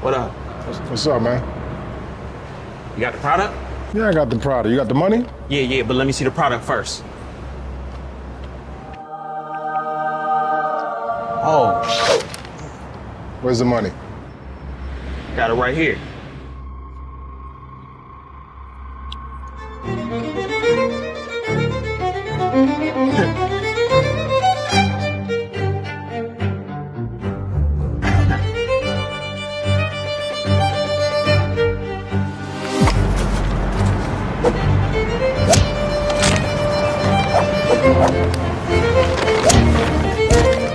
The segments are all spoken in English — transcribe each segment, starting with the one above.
What up? What's up, man? You got the product? Yeah, I got the product. You got the money? Yeah, but let me see the product first. Oh, Where's the money? got it right here.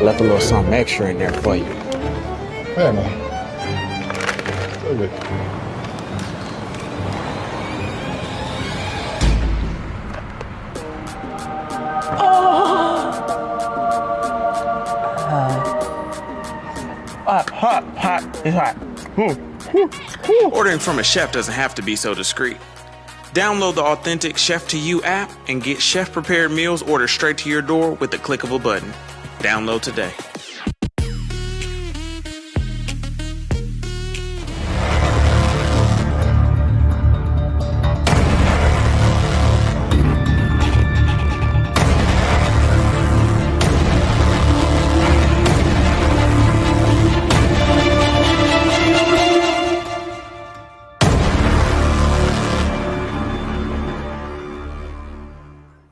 Left a little something extra in there for you. Yeah, man. Look at Hot. It's hot. Ordering from a chef doesn't have to be so discreet. Download the authentic Chef to You app and get chef-prepared meals ordered straight to your door with the click of a button. Download today.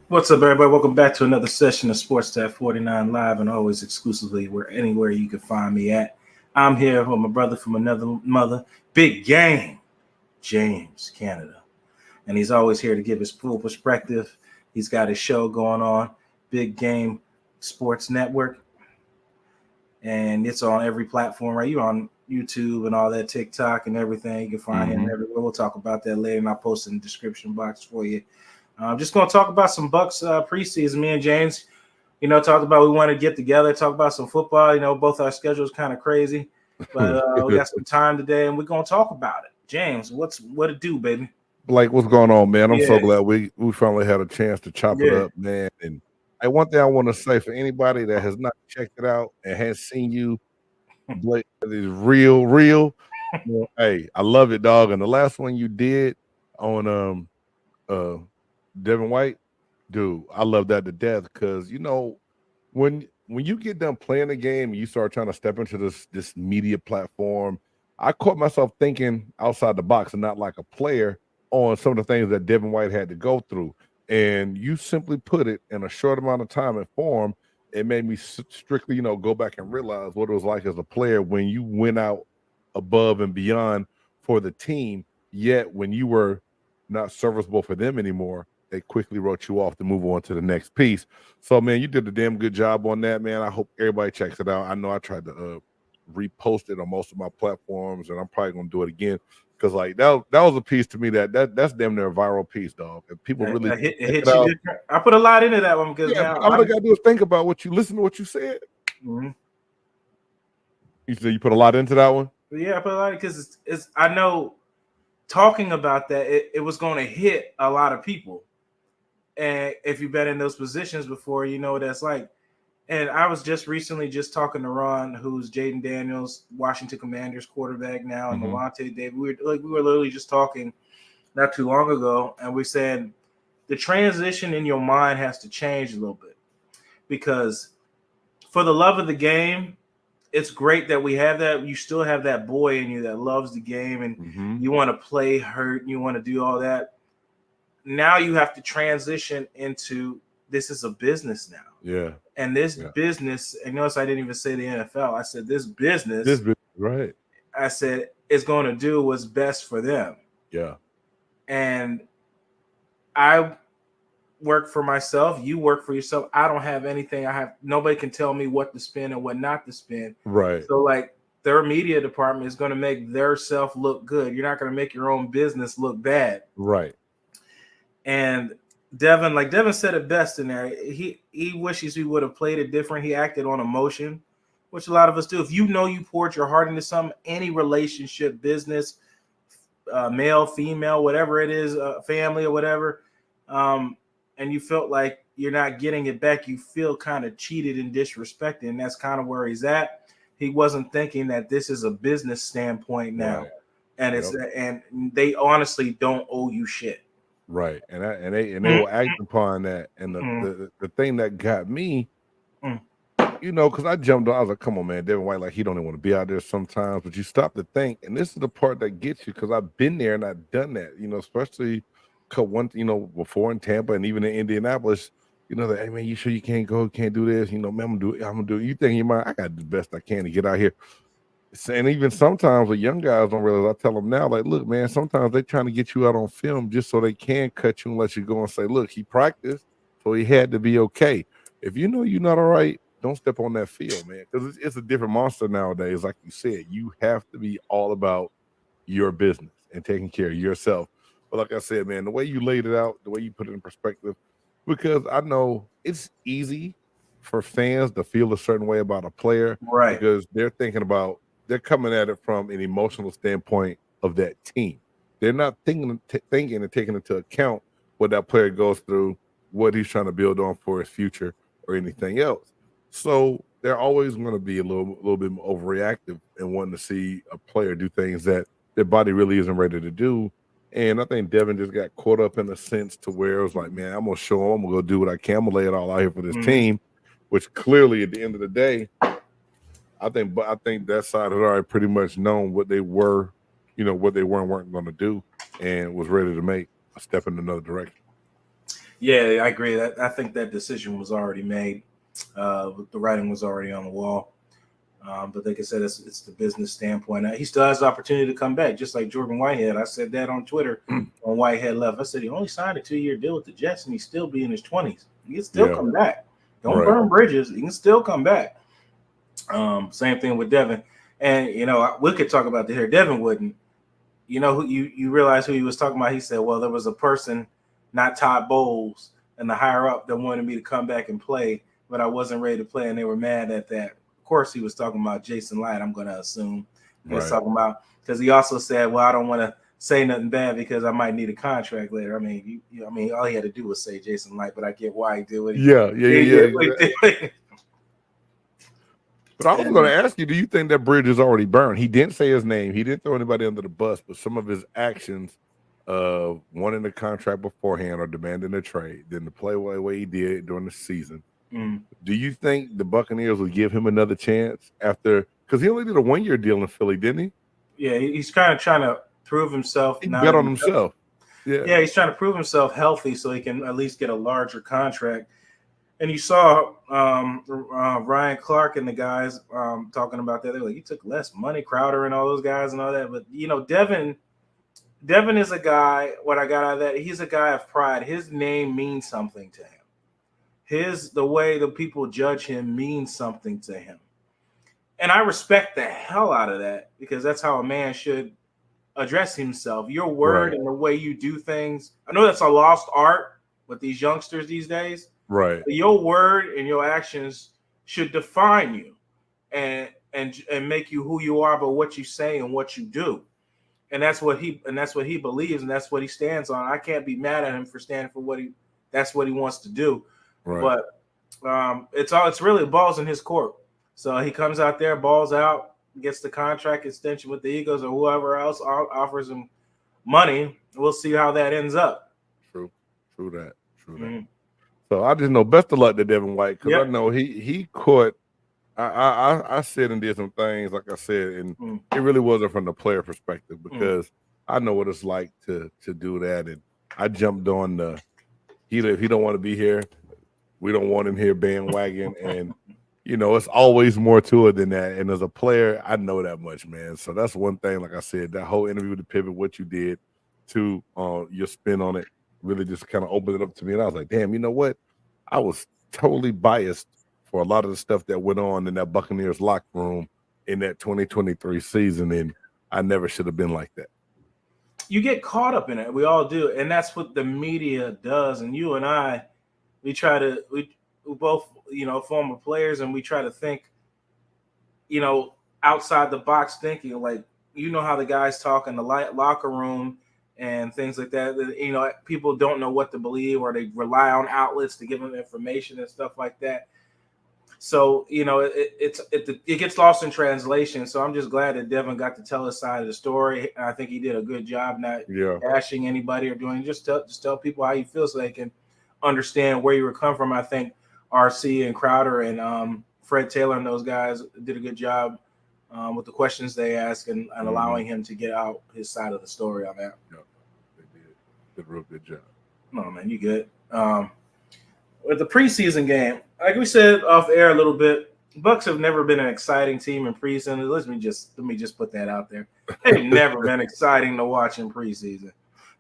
What's up, everybody? Welcome back to another session of Sports Ep.49 live and always exclusively anywhere you can find me at. I'm here with my brother from another mother, Big Game, James Cannida. And he's always here to give his full perspective. He's got his show going on, Big Game Sports Network. And it's on every platform, right? You're on YouTube and all that, TikTok and everything. You can find him everywhere. We'll talk about that later, and I'll post in the description box for you. I'm just going to talk about some Bucs preseason. Me and James, talked about we want to get together, talk about some football. Both our schedules kind of crazy, but we got some time today, and we're going to talk about it. James, what it do, baby? Blake, what's going on, man? I'm so glad we finally had a chance to chop it up, man. And one thing I want to say for anybody that has not checked it out and has seen you, Blake, it is real. Hey, I love it, dog. And the last one you did on Devin White, dude, I love that to death because when you get done playing the game and you start trying to step into this media platform, I caught myself thinking outside the box and not like a player on some of the things that Devin White had to go through. And you simply put it in a short amount of time and form. It made me strictly, go back and realize what it was like as a player when you went out above and beyond for the team, yet when you were not serviceable for them anymore, they quickly wrote you off to move on to the next piece. So, man, you did a damn good job on that, man. I hope everybody checks it out. I know I tried to repost it on most of my platforms, and I'm probably going to do it again because, like, that was a piece to me that's damn near a viral piece, dog. If people really hit you different. I put a lot into that one because all I got to do is think about listen to what you said. Mm-hmm. You said you put a lot into that one? Yeah, I put a lot because it's I know talking about that, it was going to hit a lot of people. And if you've been in those positions before, you know what that's like. And I was just recently talking to Ron, who's Jaden Daniels, Washington Commanders quarterback now, and Levante David. We were literally just talking not too long ago, and we said the transition in your mind has to change a little bit because for the love of the game, it's great that we have that. You still have that boy in you that loves the game, and you want to play hurt, and you want to do all that. Now you have to transition into this is a business now. Yeah. And this business, and notice I didn't even say the NFL. I said this business, right. I said is going to do what's best for them. Yeah. And I work for myself. You work for yourself. I don't have anything. Nobody can tell me what to spend and what not to spend. Right. So like their media department is going to make their self look good. You're not going to make your own business look bad. Right. And Devin said it best in there. He wishes he would have played it different. He acted on emotion, which a lot of us do. If you poured your heart into something, any relationship, business, male, female, whatever it is, family or whatever, and you felt like you're not getting it back, you feel kind of cheated and disrespected, and that's kind of where he's at. he wasn't thinking that this is a business standpoint now, Right. and it's and they honestly don't owe you shit. Right, and they will act upon that. And the thing that got me, because I jumped on, I was like, "Come on, man, Devin White, like he don't even want to be out there sometimes." But you stop to think, and this is the part that gets you, because I've been there and I've done that. Especially before in Tampa and even in Indianapolis. That, hey man, you sure you can't go, can't do this? Man, I'm gonna do it. You think in your mind, I got the best I can to get out here. And even sometimes the young guys don't realize. I tell them now, like, look, man, sometimes they're trying to get you out on film just so they can cut you and let you go and say, look, he practiced, so he had to be okay. If you know you're not all right, don't step on that field, man, because it's a different monster nowadays. Like you said, you have to be all about your business and taking care of yourself. But like I said, man, the way you laid it out, the way you put it in perspective, because I know it's easy for fans to feel a certain way about a player, Right? Because they're coming at it from an emotional standpoint of that team. They're not thinking and taking into account what that player goes through, what he's trying to build on for his future or anything else. So they're always going to be a little bit overreactive and wanting to see a player do things that their body really isn't ready to do. And I think Devin just got caught up in a sense to where it was like, man, I'm going to show him. I'm going to go do what I can. I'm going to lay it all out here for this team, which clearly at the end of the day, I think that side had already pretty much known what they were, what they weren't going to do, and was ready to make a step in another direction. Yeah, I agree. I think that decision was already made. The writing was already on the wall. But like I said, it's the business standpoint. He still has the opportunity to come back, just like Jordan Whitehead. I said that on Twitter when Whitehead left. I said he only signed a 2-year deal with the Jets, and he'd still be in his 20s. He can still come back. Don't burn bridges. He can still come back. Same thing with Devin. And, we could talk about that here. Devin wouldn't. Who you realize who he was talking about? He said, well, there was a person, not Todd Bowles, and the higher up that wanted me to come back and play, but I wasn't ready to play, and they were mad at that. Of course, he was talking about Jason Light, I'm going to assume. He was talking about, because he also said, well, I don't want to say nothing bad because I might need a contract later. I mean, all he had to do was say Jason Light, but I get why he did what he did. But I was going to ask you, do you think that bridge is already burned? He didn't say his name. He didn't throw anybody under the bus, but some of his actions of wanting the contract beforehand or demanding a trade, then the play way he did during the season. Do you think the Buccaneers will give him another chance after? Because he only did a 1-year deal in Philly, didn't he? Yeah, he's kind of trying to prove himself. He bet on himself. Yeah, he's trying to prove himself healthy so he can at least get a larger contract. And you saw Ryan Clark and the guys talking about that. They're like, he took less money, Crowder and all those guys and all that. But, Devin is a guy, what I got out of that, he's a guy of pride. His name means something to him. The way the people judge him means something to him. And I respect the hell out of that, because that's how a man should address himself. Your word and the way you do things. I know that's a lost art with these youngsters these days. Right. But your word and your actions should define you and make you who you are by what you say and what you do. And that's what he believes, and that's what he stands on. I can't be mad at him for standing for that's what he wants to do. Right. But it's really balls in his court. So he comes out there, balls out, gets the contract extension with the Eagles or whoever else offers him money. We'll see how that ends up. True that. So I just know best of luck to Devin White, because I know he caught. I said and did some things, like I said, and it really wasn't from the player perspective, because I know what it's like to do that, and I jumped on if he don't want to be here, we don't want him here bandwagon, and it's always more to it than that. And as a player, I know that much, man. So that's one thing. Like I said, that whole interview with the pivot, what you did to your spin on it, really just kind of opened it up to me, and I was like, damn, you know what? I was totally biased for a lot of the stuff that went on in that Buccaneers locker room in that 2023 season, and I never should have been like that. You get caught up in it. We all do, and that's what the media does. And you and I, we both, former players, and we try to think, outside the box thinking, like, how the guys talk in the locker room and things like that. People don't know what to believe, or they rely on outlets to give them information and stuff like that. So, it gets lost in translation. So I'm just glad that Devin got to tell his side of the story. I think he did a good job not bashing anybody or doing just tell people how you feel so they can understand where you were coming from. I think RC and Crowder and Fred Taylor and those guys did a good job with the questions they asked and allowing him to get out his side of the story on that. Yeah, they did a real good job. No, man, you good. With the preseason game, like we said off air a little bit, Bucs have never been an exciting team in preseason. Let me just put that out there. They've never been exciting to watch in preseason,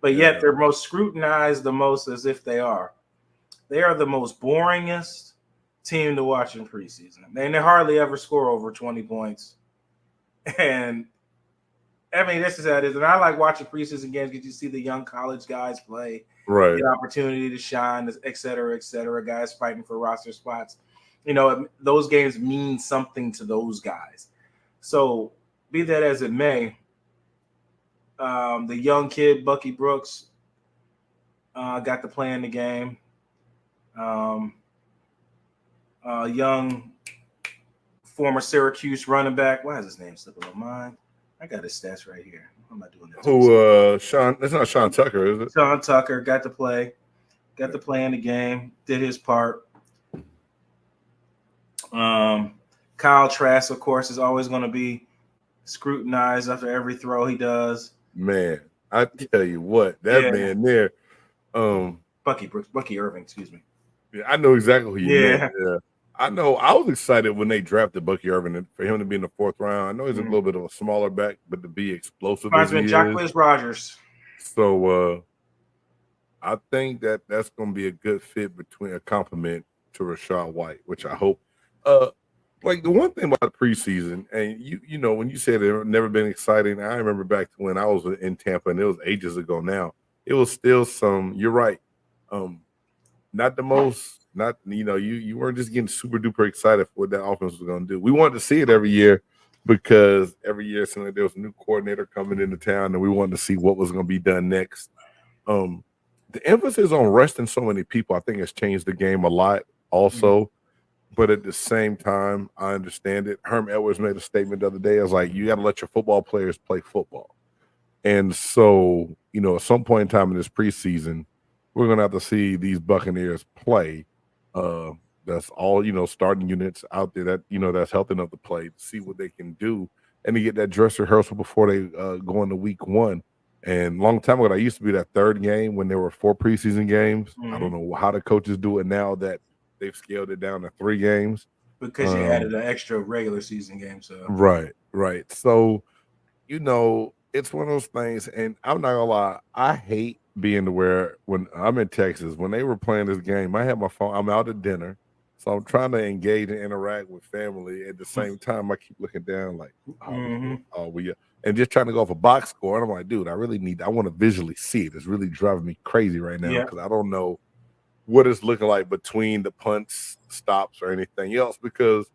but yet they're most scrutinized the most as if they are. They are the most boringest team to watch in preseason. They hardly ever score over 20 points, and I mean this is how it is. And I like watching preseason games because you see the young college guys play. Right. The opportunity to shine, et cetera, guys fighting for roster spots. Those games mean something to those guys. So be that as it may, the young kid, Bucky Brooks, got to play in the game. Young former Syracuse running back. Why is his name slipping my mind? I got his stats right here. How am I doing that? Sean? That's not Sean Tucker, is it? Sean Tucker got to play in the game, did his part. Kyle Trask, of course, is always going to be scrutinized after every throw he does. Man, I tell you what, that man there. Bucky Irving, excuse me. Yeah, I know exactly who you meant. Yeah. I know. I was excited when they drafted Bucky Irving for him to be in the 4th round. I know he's a little bit of a smaller back, but to be explosive as he is. Jacquizz Rodgers. So I think that's going to be a good fit between a compliment to Rachaad White, which I hope. Like the one thing about the preseason, and you know when you said it never been exciting, I remember back to when I was in Tampa, and it was ages ago now. It was still some. You're right. Not the most. Not you weren't just getting super duper excited for what that offense was going to do. We wanted to see it every year because every year it seemed like there was a new coordinator coming into town, and we wanted to see what was going to be done next. The emphasis on resting so many people, I think, has changed the game a lot. Also, but at the same time, I understand it. Herm Edwards made a statement the other day. I was like, you got to let your football players play football, and so at some point in time in this preseason, we're going to have to see these Buccaneers play. That's all starting units out there that that's healthy enough to play, to see what they can do, and to get that dress rehearsal before they go into week 1. And long time ago, that used to be that 3rd game when there were 4 preseason games. I don't know how the coaches do it now that they've scaled it down to 3 games because you added an extra regular season game. So right. So it's one of those things, and I'm not gonna lie, I hate being to where when I'm in Texas, when they were playing this game, I had my phone, I'm out at dinner, so I'm trying to engage and interact with family. At the same time, I keep looking down like, and just trying to go off a box score. And I'm like, dude, I want to visually see it. It's really driving me crazy right now because I don't know what it's looking like between the punts, stops, or anything else, because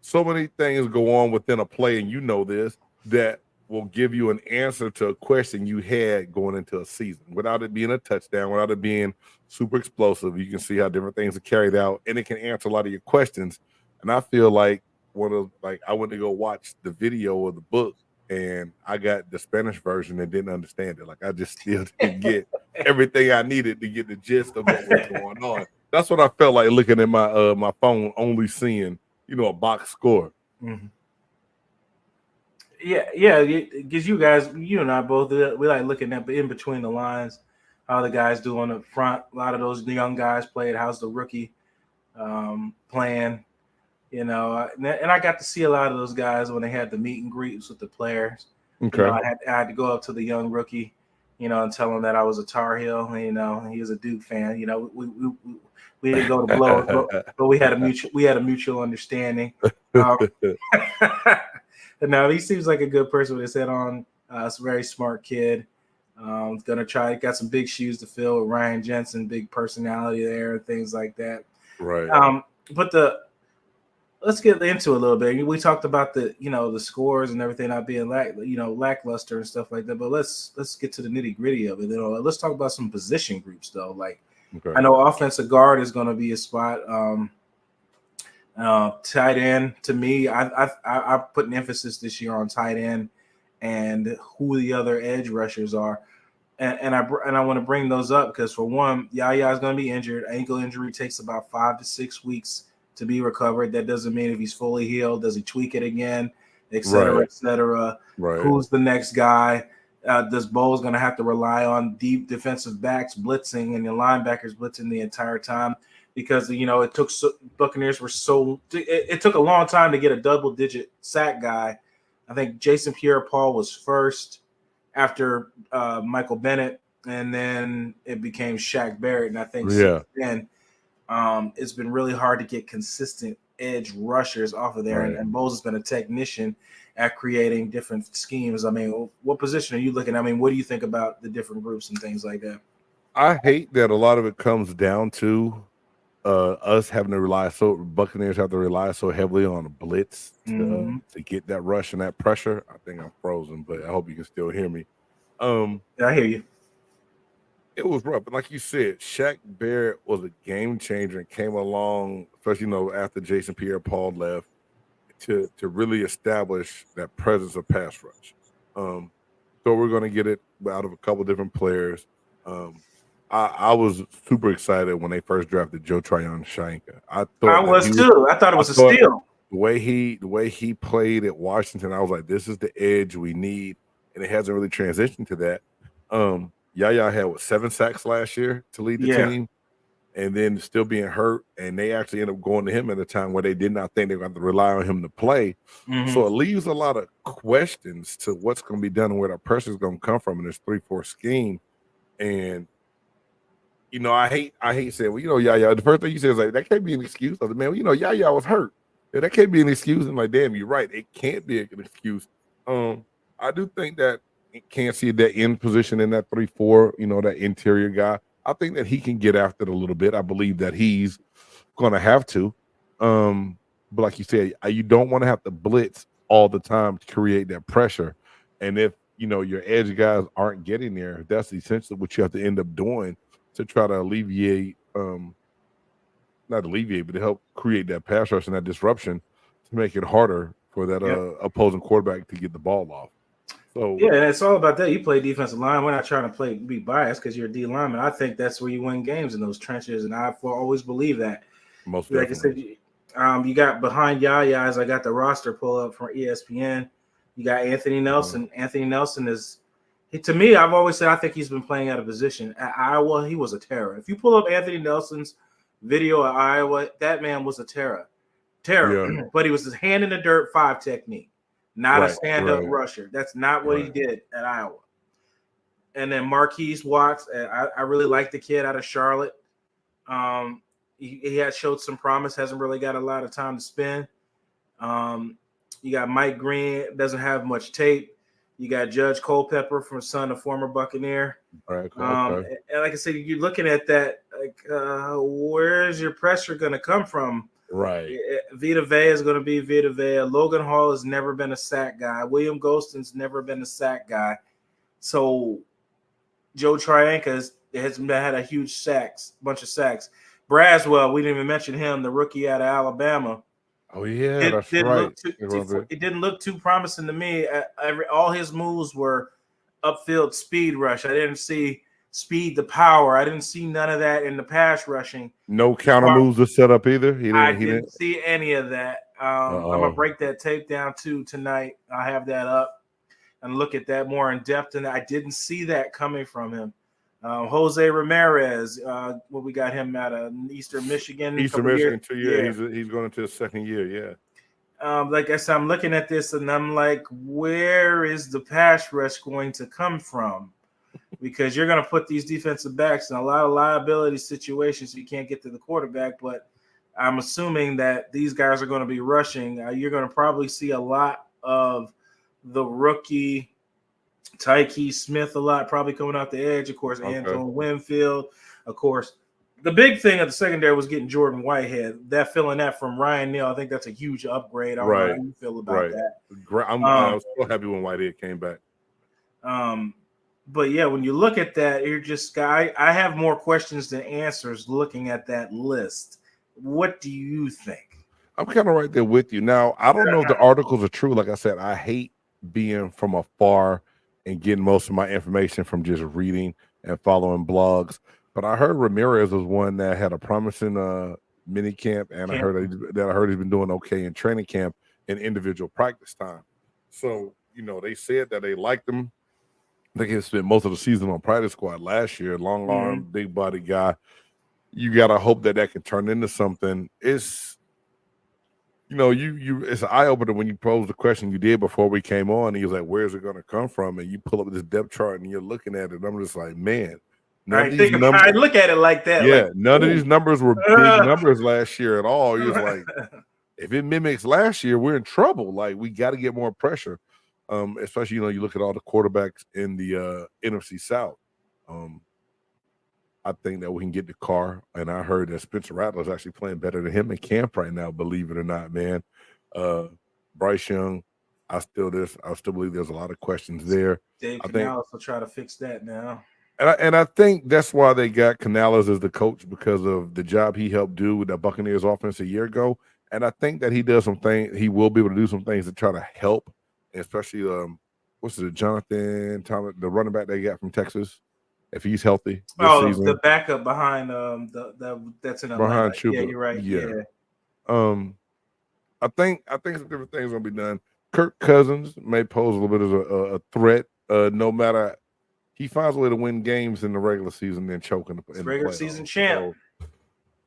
so many things go on within a play, and this, that will give you an answer to a question you had going into a season without it being a touchdown, without it being super explosive. You can see how different things are carried out, and it can answer a lot of your questions. And I feel like I went to go watch the video of the book, and I got the Spanish version and didn't understand it. Like I just still didn't get everything I needed to get the gist of what was going on. That's what I felt like looking at my phone, only seeing a box score. Mm-hmm. Yeah, because you guys, you and I both, we like looking at in between the lines, how the guys do on the front. A lot of those young guys played. How's the rookie playing? And I got to see a lot of those guys when they had the meet and greets with the players. Okay. I had to go up to the young rookie, and tell him that I was a Tar Heel. He was a Duke fan. We didn't go to blow, but we had a mutual understanding. And now he seems like a good person with his head on. It's a very smart kid. Gonna try. Got some big shoes to fill with Ryan Jensen, big personality there, and things like that. Right. But let's get into it a little bit. We talked about the scores and everything not being lackluster and stuff like that. But let's get to the nitty gritty of it. Let's talk about some position groups though. I know offensive guard is going to be a spot. Tight end, to me, I put an emphasis this year on tight end and who the other edge rushers are. And I want to bring those up because, for one, Yaya is going to be injured. Ankle injury takes about 5 to 6 weeks to be recovered. That doesn't mean if he's fully healed, does he tweak it again, et cetera, et cetera. Right. Who's the next guy? Does Bowles going to have to rely on deep defensive backs blitzing and the linebackers blitzing the entire time? Because, it took Buccaneers were it took a long time to get a double-digit sack guy. I think Jason Pierre-Paul was first after Michael Bennett, and then it became Shaq Barrett. And I think since then, it's been really hard to get consistent edge rushers off of there. Right. And Bowles has been a technician at creating different schemes. I mean, what position are you looking at? I mean, what do you think about the different groups and things like that? I hate that a lot of it comes down to us having to Buccaneers have to rely so heavily on a blitz to get that rush and that pressure. I think I'm frozen, but I hope you can still hear me. Yeah, I hear you. It was rough, but like you said, Shaq Barrett was a game changer and came along, especially after Jason Pierre-Paul left, to really establish that presence of pass rush. So we're going to get it out of a couple different players. I was super excited when they first drafted Joe Tryon-Shoyinka. I was too. I thought it was a steal. The way he played at Washington, I was like, this is the edge we need, and it hasn't really transitioned to that. Yaya had 7 sacks last year to lead the team, and then still being hurt, and they actually ended up going to him at a time where they did not think they were going to rely on him to play. So it leaves a lot of questions to what's going to be done and where that pressure is going to come from in this 3-4 scheme. And I hate saying, Yaya. The first thing you said is like, that can't be an excuse. I was like, man, Yaya was hurt. Yeah, that can't be an excuse. And like, damn, you're right. It can't be an excuse. I do think that it can't see that end position in that 3-4, that interior guy. I think that he can get after it a little bit. I believe that he's going to have to. But like you said, you don't want to have to blitz all the time to create that pressure. And if, your edge guys aren't getting there, that's essentially what you have to end up doing to try to alleviate, not alleviate, but to help create that pass rush and that disruption to make it harder for that opposing quarterback to get the ball off. So yeah, and it's all about that. You play defensive line. We're not trying to be biased because you're a D lineman. I think that's where you win games in those trenches, and I always believe that. Most like definitely. I said, you got behind Yaya's. I got the roster pull up from ESPN. You got Anthony Nelson. Anthony Nelson to me, I've always said I think he's been playing out of position. At Iowa, he was a terror. If you pull up Anthony Nelson's video at Iowa, that man was a terror. Yeah. But he was his hand in the dirt 5 technique. Not a stand-up rusher. That's not what he did at Iowa. And then Marquise Watts, I really like the kid out of Charlotte. He has showed some promise, hasn't really got a lot of time to spend. You got Mike Green, doesn't have much tape. You got Judge Culpepper, from son of former Buccaneer. Okay. And like I said, you're looking at that, where's your pressure going to come from? Right. Vita Vea is going to be Vita Vea. Logan Hall has never been a sack guy. William Golston's never been a sack guy. So Joe Tryon has had a huge bunch of sacks. Braswell, we didn't even mention him, the rookie out of Alabama. Oh yeah, that's right. It didn't look too promising to me. All his moves were upfield speed rush. I didn't see speed to power. I didn't see none of that in the pass rushing. No counter moves were set up either. I didn't see any of that. I'm gonna break that tape down too tonight. I have that up and look at that more in depth, and I didn't see that coming from him. Jose Ramirez, we got him out of Eastern Michigan. 2 years. He's going into his second year. Yeah. Like I said, I'm looking at this and I'm like, where is the pass rush going to come from? Because you're going to put these defensive backs in a lot of liability situations so you can't get to the quarterback. But I'm assuming that these guys are going to be rushing. You're going to probably see a lot of the rookie Tyke Smith probably coming out the edge. Of course, Antoine Winfield. Of course, the big thing at the secondary was getting Jordan Whitehead. That filling that from Ryan Neal, I think that's a huge upgrade. I don't know how you feel about that. I was so happy when Whitehead came back. But yeah, when you look at that, you're just I have more questions than answers looking at that list. What do you think? I'm kind of right there with you. Now, I don't know if the articles are true. Like I said, I hate being from afar and getting most of my information from just reading and following blogs. But I heard Ramirez was one that had a promising mini camp, and I heard he's been doing okay in training camp and individual practice time. So, they said that they liked him. They had spent most of the season on practice squad last year. Long arm, big body guy. You gotta hope that can turn into something. It's it's an eye opener when you pose the question you did before we came on. And he was like, "Where's it gonna come from?" And you pull up this depth chart and you're looking at it. And I'm just like, man, I look at it like that. Yeah, none of these numbers were big numbers last year at all. He was like, if it mimics last year, we're in trouble. Like, we got to get more pressure. Especially, you look at all the quarterbacks in the NFC South. I think that we can get the car. And I heard that Spencer Rattler's actually playing better than him in camp right now, believe it or not, man. Bryce Young, I still believe there's a lot of questions there. Dave Canales will try to fix that now. And I think that's why they got Canales as the coach, because of the job he helped do with the Buccaneers offense a year ago. And I think that he does some things. He will be able to do some things to try to help, especially Jonathan Thomas, the running back they got from Texas, if he's healthy. Season. The backup behind that's in Atlanta. Behind Chuba. Yeah, you're right. Yeah. I think some different things will be done. Kirk Cousins may pose a little bit of a threat, no matter. He finds a way to win games in the regular season, then choking in the regular season champ.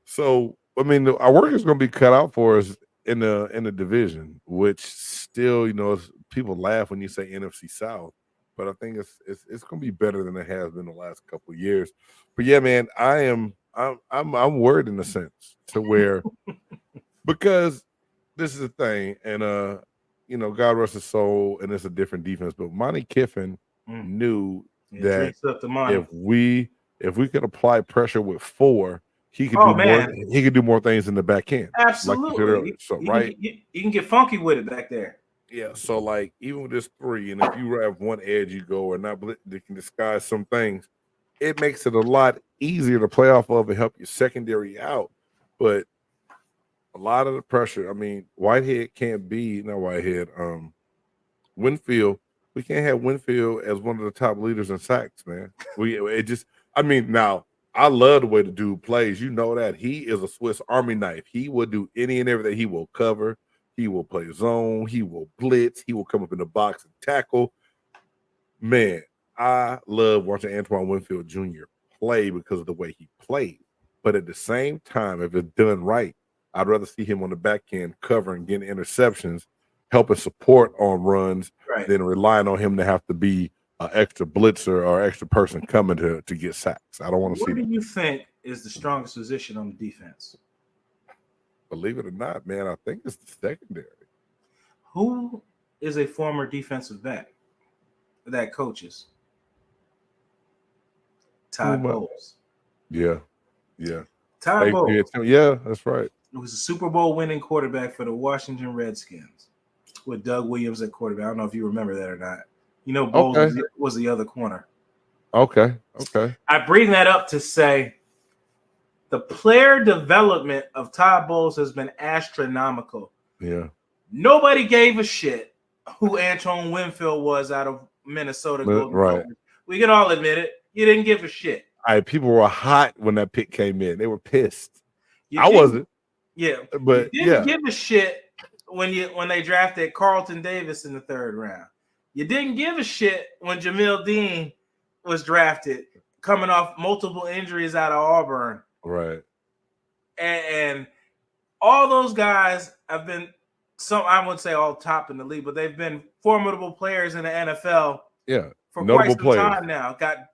So I mean, our work is going to be cut out for us in the division, which still, people laugh when you say NFC South, but I think it's going to be better than it has been the last couple of years. But yeah, man, I'm worried in a sense to where because this is the thing, and God rest his soul, and it's a different defense, but Monty Kiffin knew that if we could apply pressure with 4, he could do more. He could do more things in the back end. Absolutely. Like so, right? You can get funky with it back there. Yeah. So, like, even with this 3, and if you have one edge, you go or not, they can disguise some things. It makes it a lot easier to play off of and help your secondary out. But a lot of the pressure. I mean, Winfield. We can't have Winfield as one of the top leaders in sacks, man. Now I love the way the dude plays. You know that he is a Swiss Army knife. He will do any and everything. He will cover. He will play zone. He will blitz. He will come up in the box and tackle. Man, I love watching Antoine Winfield Jr. play because of the way he played. But at the same time, if it's done right, I'd rather see him on the back end covering, getting interceptions, helping support on runs, than relying on him to have to be an extra blitzer or extra person coming to get sacks. I don't want to see that. What do you think is the strongest position on the defense? Believe it or not, man, I think it's the secondary. Who is a former defensive back that coaches? Todd Bowles. Yeah. Todd Bowles. Yeah, that's right. He was a Super Bowl winning quarterback for the Washington Redskins with Doug Williams at quarterback. I don't know if you remember that or not. Bowles was the other corner. Okay. I bring that up to say the player development of Todd Bowles has been astronomical. Yeah. Nobody gave a shit who Antoine Winfield was out of Minnesota. Right. We can all admit it. You didn't give a shit. People were hot when that pick came in. They were pissed. I wasn't. Yeah. But you didn't give a shit when they drafted Carlton Davis in the 3rd round. You didn't give a shit when Jamil Dean was drafted, coming off multiple injuries out of Auburn. Right. And all those guys have been I wouldn't say all top in the league, but they've been formidable players in the NFL. Yeah. For quite some time now. Got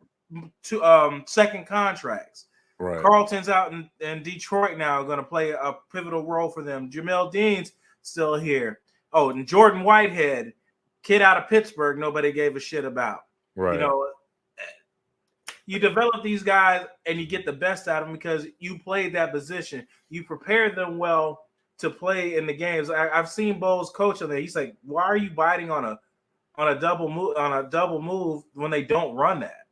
2 second contracts. Right. Carlton's out in Detroit now, going to play a pivotal role for them. Jamel Dean's still here. Oh, and Jordan Whitehead, kid out of Pittsburgh, nobody gave a shit about. Right. You develop these guys and you get the best out of them because you played that position. You prepared them well to play in the games. I've seen Bowles coach on there. He's like, "Why are you biting on a double move when they don't run that?"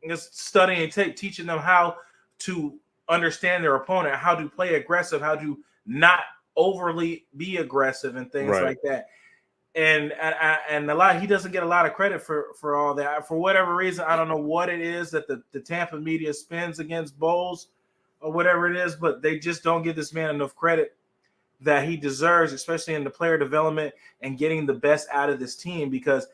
And just studying tape, teaching them how to understand their opponent, how to play aggressive, how to not overly be aggressive and things like that. And a lot, he doesn't get a lot of credit for all that. For whatever reason, I don't know what it is that the Tampa media spins against Bowles or whatever it is, but they just don't give this man enough credit that he deserves, especially in the player development and getting the best out of this team. Because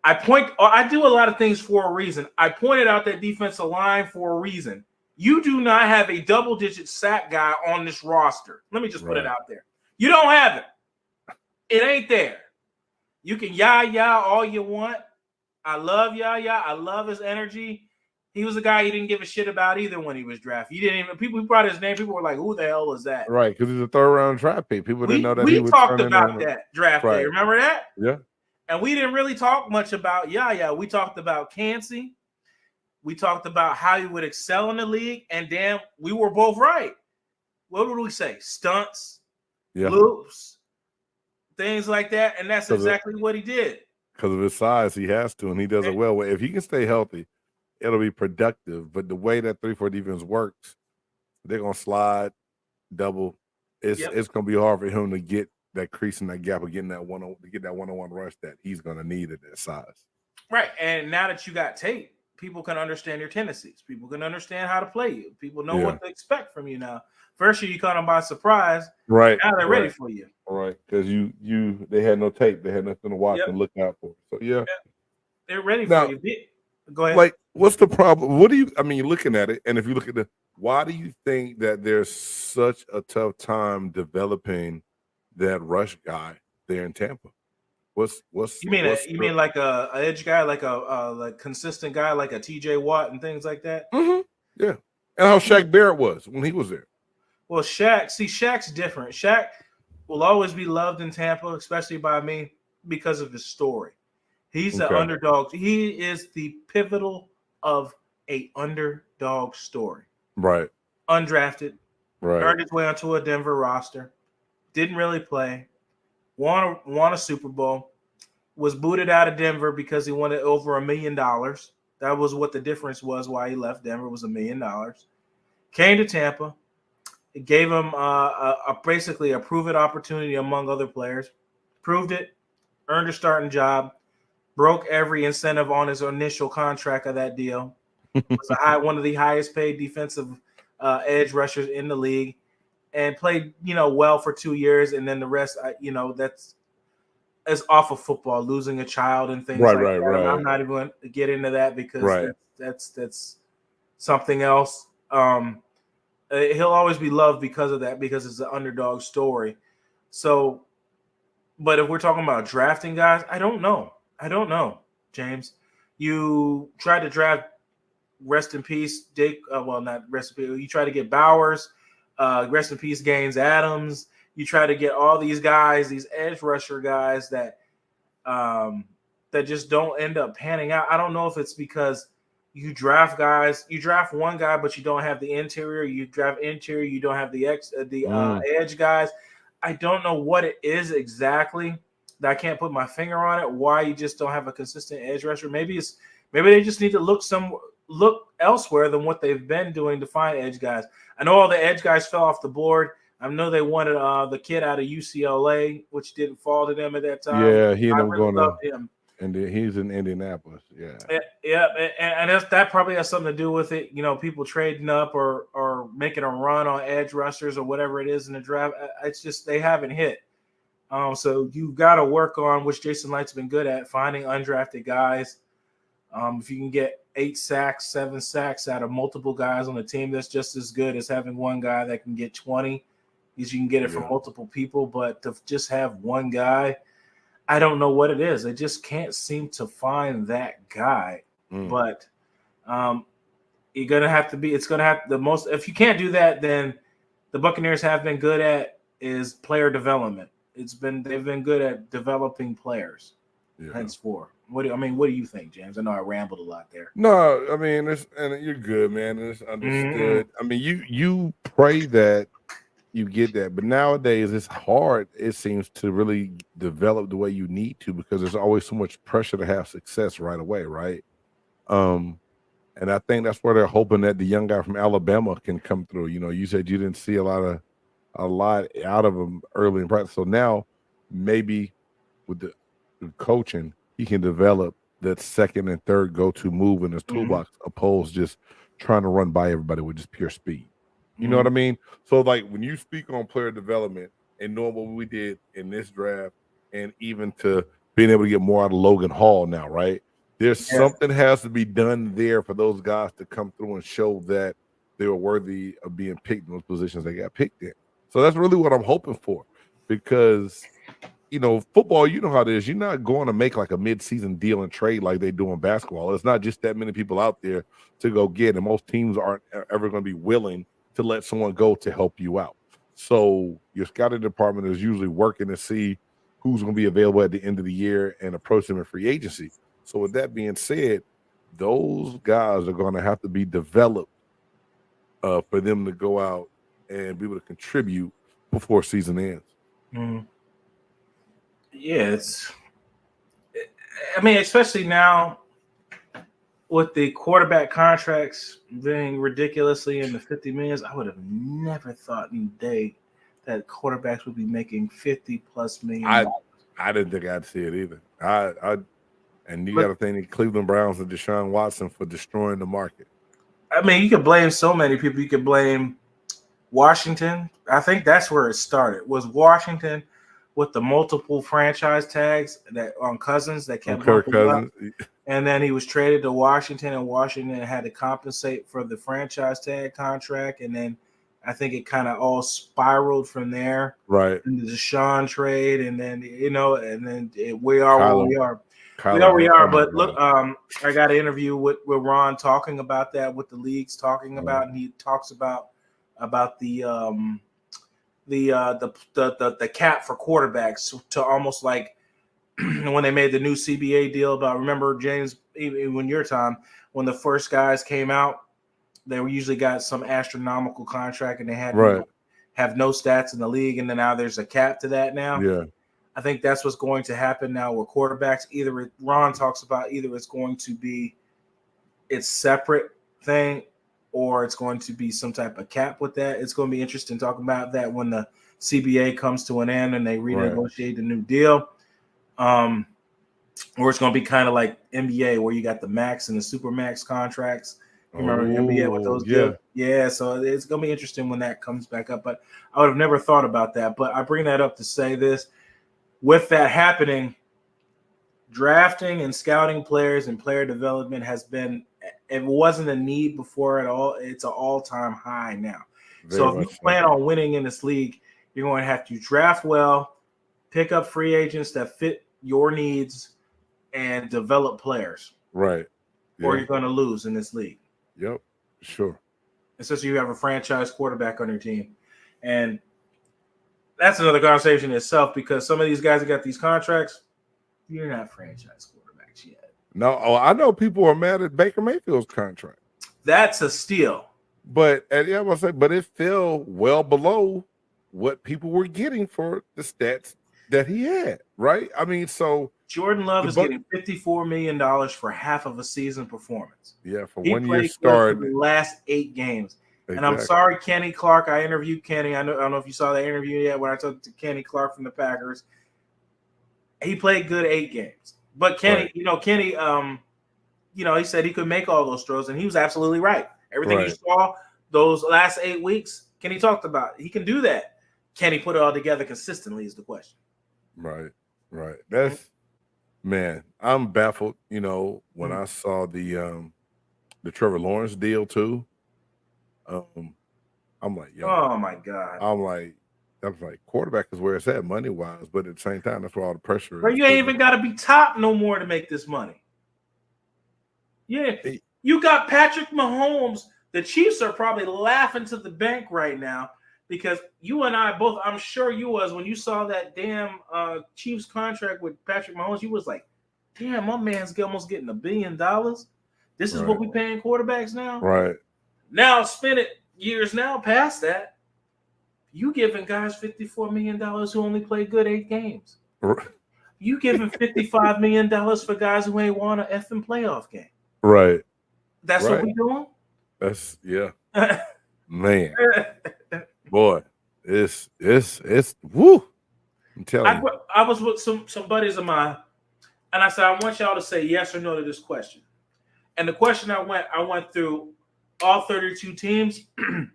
I do a lot of things for a reason. I pointed out that defensive line for a reason. You do not have a double-digit sack guy on this roster. Let me just put it out there. You don't have it. It ain't there. You can yah all you want. I love Yaya. I love his energy. He was a guy you didn't give a shit about either when he was drafted. You didn't even people who brought his name. People were like, "Who the hell is that?" Right, because he's a third-round draft pick. People didn't know that he was. We talked about that draft day. Remember that? Yeah. And we didn't really talk much about Yaya. We talked about Cansey. We talked about how he would excel in the league, and damn, we were both right. What would we say? Stunts, loops, things like that, and that's exactly what he did. Because of his size, he has to, and he does it well. If he can stay healthy, it'll be productive. But the way that 3-4 defense works, they're gonna slide, double. It's gonna be hard for him to get that crease in that gap of getting that one-on-one rush that he's gonna need at that size. Right, and now that you got tape, people can understand your tendencies. People can understand how to play you. People know what to expect from you now. First year, you caught them by surprise. Right. Now they're ready for you. Right, because they had no tape. They had nothing to watch and look out for. So they're ready for you. Go ahead. Like, what's the problem? You're looking at it, and if you look at why do you think that there's such a tough time developing that rush guy there in Tampa? You mean like a edge guy, like a consistent guy, like a TJ Watt and things like that? Mm-hmm. Yeah, and how Shaq Barrett was when he was there. Well, Shaq's different. Shaq will always be loved in Tampa, especially by me, because of his story. He's the underdog. He is the pivotal of a underdog story. Right. Undrafted. Right. Earned his way onto a Denver roster. Didn't really play. Won a Super Bowl. Was booted out of Denver because he wanted over $1 million. That was what the difference was why he left Denver, was $1 million. Came to Tampa. It gave him basically a prove-it opportunity among other players. Proved it. Earned a starting job. Broke every incentive on his initial contract of that deal. Was one of the highest paid defensive edge rushers in the league, and played well for 2 years, and then the rest that's off of football, losing a child and things like that. Right. I'm not even going to get into that because that's something else. He'll always be loved because of that, because it's an underdog story. So, but if we're talking about drafting guys, I don't know, James. You tried to draft, rest in peace, Jake. Not rest in peace. You try to get Bowers, rest in peace, Gaines Adams. You try to get all these guys, these edge rusher guys that just don't end up panning out. I don't know if it's because you draft one guy, but you don't have the interior. You draft interior, you don't have the edge guys. I don't know what it is exactly. I can't put my finger on it. Why you just don't have a consistent edge rusher? Maybe they just need to look elsewhere than what they've been doing to find edge guys. I know all the edge guys fell off the board. I know they wanted the kid out of UCLA, which didn't fall to them at that time. Yeah, he ended up going to him. And he's in Indianapolis. Yeah, and that probably has something to do with it. People trading up or making a run on edge rushers or whatever it is in the draft. It's just they haven't hit. So you got to work on, which Jason Light's been good at, finding undrafted guys. If you can get 8 sacks, 7 sacks out of multiple guys on the team, that's just as good as having one guy that can get 20. Because you can get it from multiple people, but to just have one guy, I don't know what it is. I just can't seem to find that guy. But you're gonna have to be. It's gonna have the most. If you can't do that, then the Buccaneers have been good at is player development. They've been good at developing players. Henceforth. What do you think, James? I know I rambled a lot there. No, and you're good, man. It's understood. You pray that you get that, but nowadays it's hard, it seems, to really develop the way you need to, because there's always so much pressure to have success right away, right? And I think that's where they're hoping that the young guy from Alabama can come through. You said you didn't see a lot of a lot out of him early in practice. So now maybe with the coaching, he can develop that second and third go-to move in his toolbox, opposed just trying to run by everybody with just pure speed. You know what I mean? So like when you speak on player development and knowing what we did in this draft, and even to being able to get more out of Logan Hall now, right? There's something has to be done there for those guys to come through and show that they were worthy of being picked in those positions they got picked in. So that's really what I'm hoping for, because football, you know how it is. You're not going to make like a mid-season deal and trade like they do in basketball. It's not just that many people out there to go get, and most teams aren't ever going to be willing to let someone go to help you out. So your scouting department is usually working to see who's going to be available at the end of the year and approach them in free agency. So with that being said, those guys are going to have to be developed for them to go out and be able to contribute before season ends. Yeah, I mean, especially now with the quarterback contracts being ridiculously in the 50 millions, I would have never thought in the day that quarterbacks would be making 50+ million. I didn't think I'd see it either. And you got to thank the Cleveland Browns and Deshaun Watson for destroying the market. I mean, you could blame so many people. You could blame Washington. I think that's where it started. Was Washington with the multiple franchise tags that on Cousins that kept bumping up. And then he was traded to Washington, and Washington had to compensate for the franchise tag contract. And then I think it kind of all spiraled from there. Right. In the Deshaun trade, and then we are where we are. But look, I got an interview with Ron talking about that, what the league's talking about, and he talks about the cap for quarterbacks to almost like when they made the new CBA deal. About, remember, James, even when your time, when the first guys came out, they were usually got some astronomical contract, and they had have no stats in the league, and then now there's a cap to that now. Yeah. I think that's what's going to happen now with quarterbacks. Ron talks about either it's going to be its separate thing, or it's going to be some type of cap with that. It's going to be interesting talking about that when the CBA comes to an end and they renegotiate the new deal. Or it's going to be kind of like NBA, where you got the max and the super max contracts. You remember NBA with those deals? Yeah, so it's going to be interesting when that comes back up. But I would have never thought about that. But I bring that up to say this. With that happening, drafting and scouting players and player development has been, it wasn't a need before at all. It's an all-time high now. So if you plan on winning in this league, you're going to have to draft well, pick up free agents that fit your needs, and develop players. Right. Yeah. Or you're going to lose in this league. Yep, sure. Especially you have a franchise quarterback on your team. And that's another conversation in itself, because some of these guys that got these contracts, you're not franchise quarterbacks yet. No, I know people are mad at Baker Mayfield's contract. That's a steal. But it fell well below what people were getting for the stats that he had, right? I mean, so Jordan Love is getting $54 million for half of a season performance. Yeah, for 1 year start. The last 8 games. Exactly. And I'm sorry, Kenny Clark. I interviewed Kenny. I don't know if you saw that interview yet when I talked to Kenny Clark from the Packers. He played good 8 games. But Kenny, he said he could make all those throws, and he was absolutely right. Everything you saw those last 8 weeks, Kenny talked about. He can do that. Can he put it all together consistently is the question. Right. That's, man, I'm baffled, when I saw the Trevor Lawrence deal too. I'm like, yo. Oh my God. I'm like, quarterback is where it's at money wise, but at the same time, that's where all the pressure is. Bro, you ain't even got to be top no more to make this money. Yeah, you got Patrick Mahomes. The Chiefs are probably laughing to the bank right now, because you and I both, I'm sure you was, when you saw that damn Chiefs contract with Patrick Mahomes, you was like, damn, my man's almost getting $1 billion. This is what we paying quarterbacks now? Right. Now, spend it years now past that. You giving guys $54 million who only play good 8 games. Right. You giving $55 million for guys who ain't won an effing playoff game. Right. That's what we doing? That's, yeah. Man. Boy, it's woo. I'm telling you. I was with some buddies of mine, and I said, I want y'all to say yes or no to this question. And the question I went through all 32 teams, and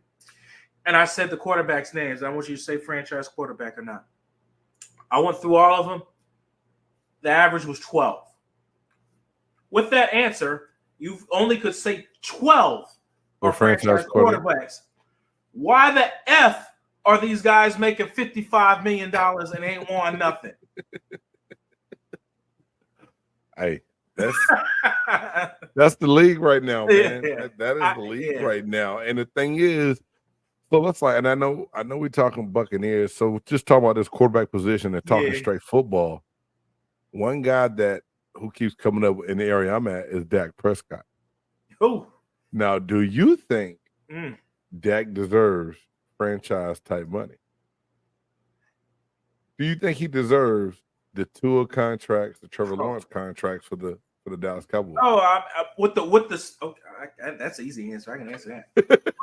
I said the quarterbacks' names. I want you to say franchise quarterback or not. I went through all of them. The average was 12. With that answer, you only could say 12 or franchise quarterbacks. Why the F are these guys making $55 million and ain't won nothing? Hey, that's the league right now, man. Yeah. That is the league right now. And the thing is, so let's and I know we're talking Buccaneers. So just talking about this quarterback position and talking straight football. One guy who keeps coming up in the area I'm at is Dak Prescott. Oh. Now, do you think Dak deserves franchise type money? Do you think he deserves the Tua contracts, the Trevor Lawrence contracts for the Dallas Cowboys? Oh, that's an easy answer. I can answer that.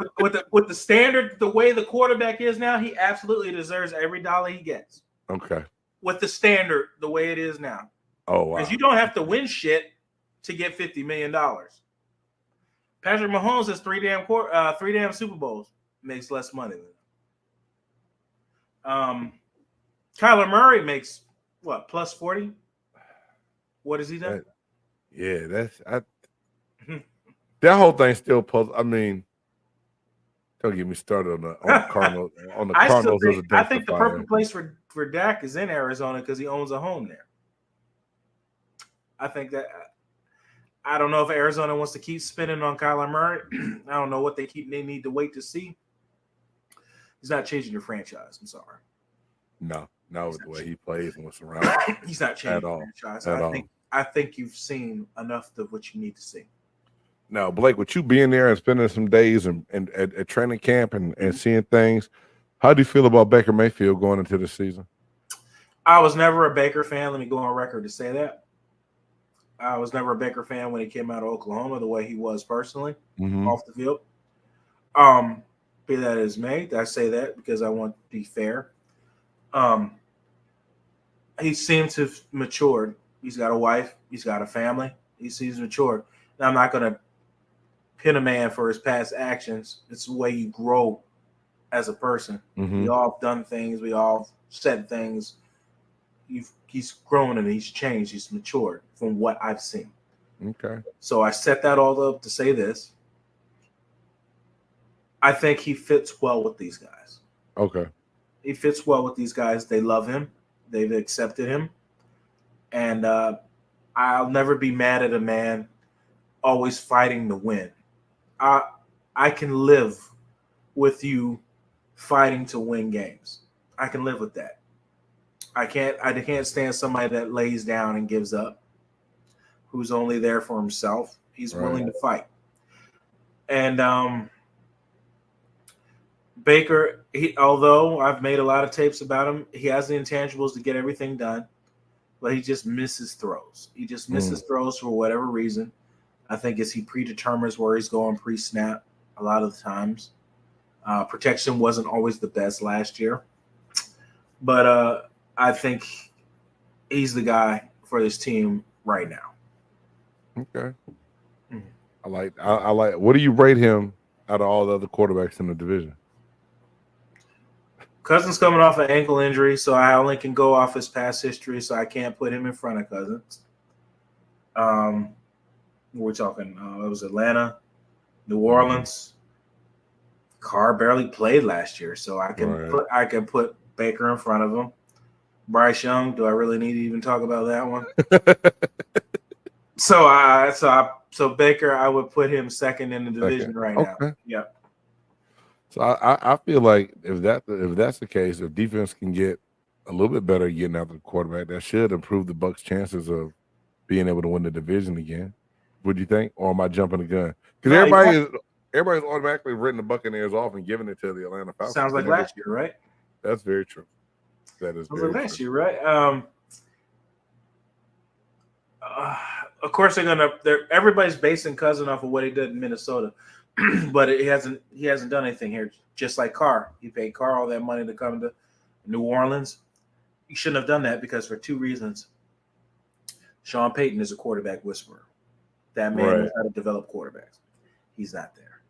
with the standard, the way the quarterback is now, he absolutely deserves every dollar he gets. Okay. With the standard, the way it is now. Oh, wow. Because you don't have to win shit to get $50 million. Patrick Mahomes has three damn Super Bowls. Makes less money than him. Kyler Murray makes what, plus 40? What has he done? That whole thing still puzzles. I mean, don't get me started on the Cardinals. On the Cardinals, I think the perfect place for Dak is in Arizona because he owns a home there. I think that I don't know if Arizona wants to keep spending on Kyler Murray. I don't know what they need to wait to see. He's not changing your franchise. I'm sorry. No, not with the way he plays and what's around him. He's not changing the franchise. I think you've seen enough of what you need to see. Now, Blake, with you being there and spending some days and at training camp and seeing things, how do you feel about Baker Mayfield going into the season? I was never a Baker fan. Let me go on record to say that. I was never a Baker fan when he came out of Oklahoma, the way he was personally off the field. Be that as may, I say that because I want to be fair. He seems to have matured. He's got a wife. He's got a family. He's matured. Now, I'm not going to pin a man for his past actions. It's the way you grow as a person. We all have done things. We all said things. He's grown and he's changed. He's matured from what I've seen. Okay. So I set that all up to say this. I think he fits well with these guys. Okay. He fits well with these guys. They love him. They've accepted him. And I'll never be mad at a man always fighting to win. I can live with you fighting to win games. I can live with that. I can't stand somebody that lays down and gives up, who's only there for himself. He's willing to fight. And Baker, although I've made a lot of tapes about him, he has the intangibles to get everything done, but he just misses throws. He just misses throws for whatever reason. I think he predetermines where he's going pre-snap a lot of the times. Protection wasn't always the best last year. But I think he's the guy for this team right now. Okay. I like. What do you rate him out of all the other quarterbacks in the division? Cousins coming off an ankle injury, so I only can go off his past history, so I can't put him in front of Cousins. We're talking, it was Atlanta, New Orleans. Carr barely played last year, so I can put Baker in front of him. Bryce Young, do I really need to even talk about that one? So Baker, I would put him second in the division now. Yep. So I feel like if that's the case, if defense can get a little bit better getting after the quarterback, that should improve the Bucs' chances of being able to win the division again. Would you think, or am I jumping the gun? Because everybody's automatically written the Buccaneers off and giving it to the Atlanta Falcons. Sounds like last year, right? That's very true. That is very last true. year, right? Of course, everybody's basing Cousin off of what he did in Minnesota. but he hasn't done anything here. Just like Carr, he paid Carr all that money to come to New Orleans. He shouldn't have done that because for two reasons. Sean Payton is a quarterback whisperer. That man knows how to develop quarterbacks. He's not there.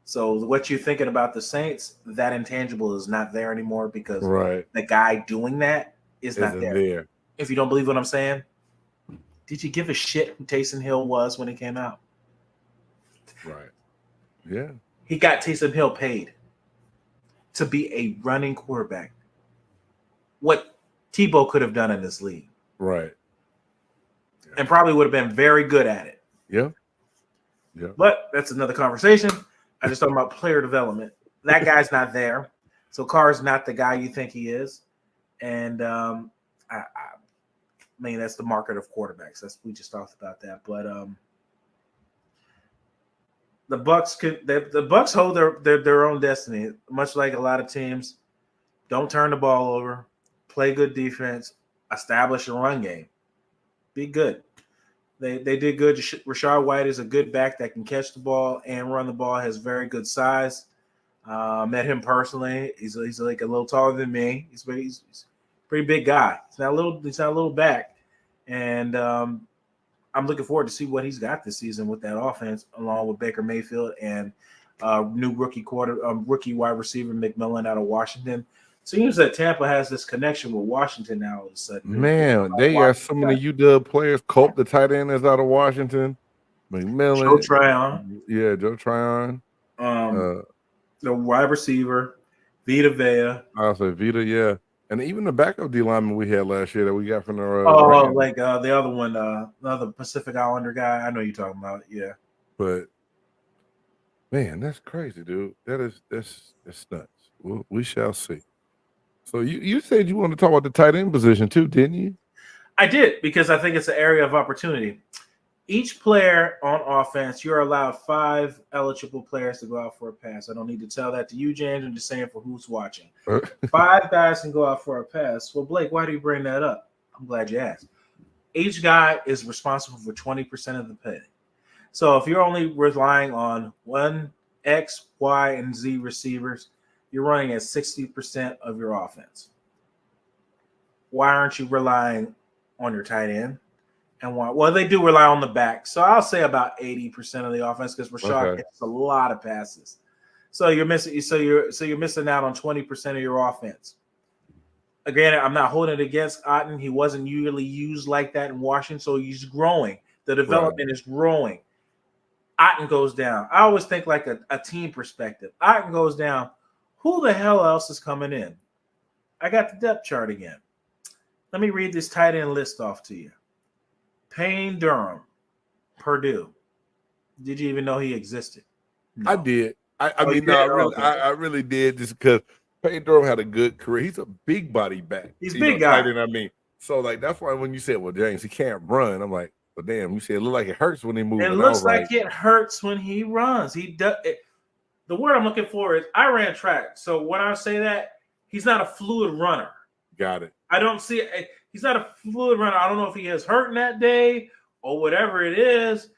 So what you're thinking about the Saints, that intangible is not there anymore because the guy doing that is not there. If you don't believe what I'm saying, did you give a shit who Taysom Hill was when he came out? Right. Yeah. He got Taysom Hill paid to be a running quarterback. What Tebow could have done in this league. Right. Yeah. And probably would have been very good at it. Yeah. Yeah. But that's another conversation. I just talking about player development. That guy's not there. So Carr's not the guy you think he is. And I mean, that's the market of quarterbacks. We just talked about that. But the Bucs hold their own destiny, much like a lot of teams. Don't turn the ball over, play good defense, establish a run game, be good. They did good. Rachaad White is a good back that can catch the ball and run the ball. Has very good size. Met him personally. He's like a little taller than me. He's a pretty big guy. He's not a little back, and I'm looking forward to see what he's got this season with that offense, along with Baker Mayfield and new rookie wide receiver McMillan out of Washington. Seems that Tampa has this connection with Washington now all of a sudden. Man, they got so many UW players. Cope, the tight end, is out of Washington. McMillan. Joe Tryon. Yeah, Joe Tryon. The wide receiver, Vita Vea. I'll say Vita, yeah. And even the backup D lineman we had last year that we got from the the other one, the other Pacific Islander guy. I know you're talking about, yeah. But man, that's crazy, dude. That's nuts. We shall see. So you said you wanted to talk about the tight end position too, didn't you? I did, because I think it's an area of opportunity. Each player on offense, you're allowed 5 eligible players to go out for a pass. I don't need to tell that to you, James. I'm just saying for who's watching. 5 guys can go out for a pass. Well, Blake, why do you bring that up? I'm glad you asked. Each guy is responsible for 20% of the pay. So if you're only relying on 1 X, Y, and Z receivers, you're running at 60% of your offense. Why aren't you relying on your tight end? And why? Well, they do rely on the back. So I'll say about 80% of the offense because Rashad gets a lot of passes. So you're missing. So you're missing out on 20% of your offense. Again, I'm not holding it against Otten. He wasn't usually used like that in Washington, so he's growing. The development is growing. Otten goes down. I always think like a team perspective. Otten goes down. Who the hell else is coming in? I got the depth chart again. Let me read this tight end list off to you. Payne Durham, Purdue. Did you even know he existed? No. I did. I really did, just because Payne Durham had a good career. He's a big body back. He's a big guy. So like that's why when you said, "Well, James, he can't run," I'm like, "Well, damn." You said it looked like it hurts when he moves. It looks like it hurts when he runs. He does. The word I'm looking for is I ran track. So when I say that, he's not a fluid runner. Got it. I don't see it. He's not a fluid runner. I don't know if he is hurting that day or whatever it is.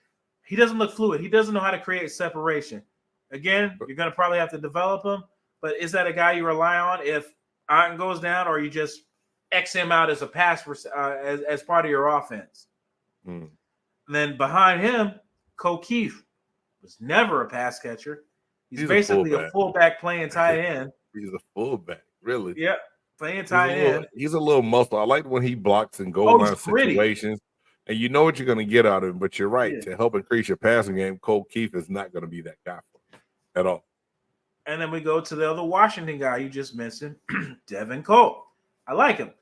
He doesn't look fluid. He doesn't know how to create separation. Again, you're going to probably have to develop him. But is that a guy you rely on if Otten goes down, or you just X him out as a pass as part of your offense? And then behind him, Cole Keith was never a pass catcher. He's basically a fullback playing tight end. He's a fullback, really. Yeah, playing tight end. He's a little muscle. I like when he blocks in goal line situations. And you know what you're going to get out of him. But you're right. Yeah. To help increase your passing game, Cole Keith is not going to be that guy for him at all. And then we go to the other Washington guy you just mentioned, Devin Cole. I like him.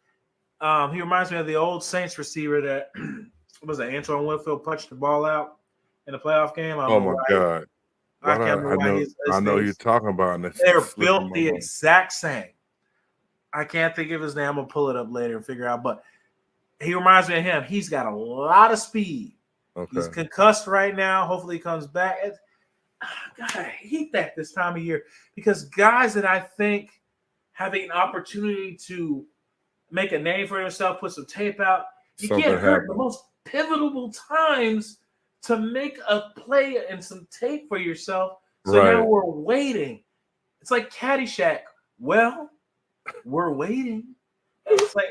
He reminds me of the old Saints receiver that was it, Antoine Winfield punched the ball out in the playoff game. Oh my God. I know you're talking about this. They're built the exact same. I can't think of his name. I'm gonna pull it up later and figure out. But he reminds me of him. He's got a lot of speed. Okay. He's concussed right now. Hopefully he comes back. God, I hate that this time of year because guys that I think have an opportunity to make a name for themselves, put some tape out, you get hurt the most pivotal times to make a play and some tape for yourself. So Right. now we're waiting. It's like Caddyshack. Well, we're waiting. It's like